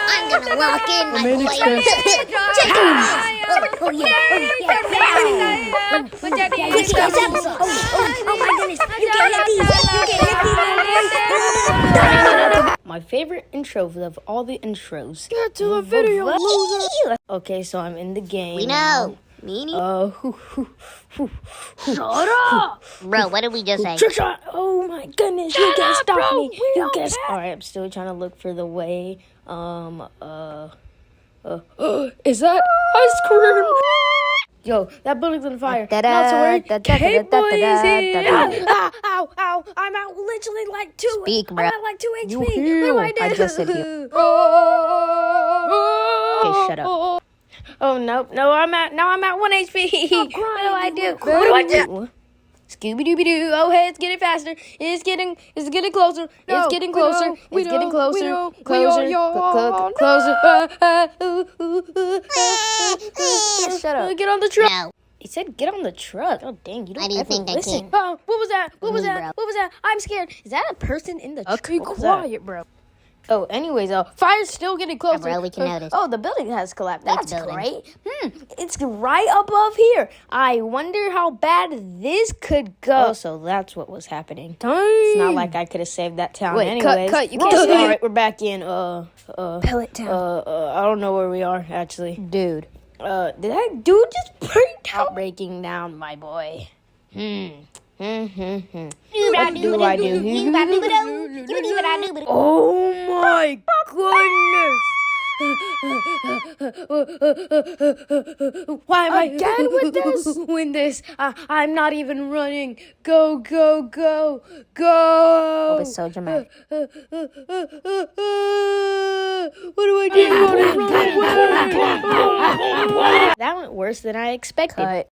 I'm gonna walk in my main boy. expense. Oh yeah. Oh my goodness. You can't hit these. You can't hit these, boy. My favorite intro of all the intros. Get to the video, loser. Okay, so I'm in the game. We know. Meanie. Shut up. Bro, what did we just say? Trick-shot! Oh my goodness, you can't stop bro. me. We You don't can't. care. All right, I'm still trying to look for the way. Is that ice cream? Yo, that building's on fire. Not to worry. K-Boy is here. Ow, ow. I'm out literally like two. Speak, bro. I'm at like 2 HP. You What do heal. I do? I just said heal. Okay, shut up. Oh no, I'm at 1 HP. What do I do? What do I do? Scooby Dooby Doo! Oh hey, it's getting faster. It's getting closer. It's getting closer. It's getting closer. Closer. Shut up. Get on the truck. No. He said, "Get on the truck." Oh dang, you don't Why do you ever think I listen. can't? Oh, what was that? What was Me, that? bro. What was that? I'm scared. Is that a person in the truck? Be What was that? quiet, bro. Oh, anyways, fire's still getting closer. bro, we can notice. Oh, the building has collapsed. Which That's building? great. It's right above here. I wonder how bad this could go. Oh, so that's what was happening. It's not like I could have saved that town. Wait, anyways. cut, you can't All save- right, we're back in. Pellet town. I don't know where we are actually. Dude. Did that dude just break down? Breaking down, my boy. What do I do? Oh my goodness! Why am I Again with this? With this, I'm not even running. Go, go, go, go! Oh, it's so dramatic. What do I do? Run. That went worse than I expected. Cut.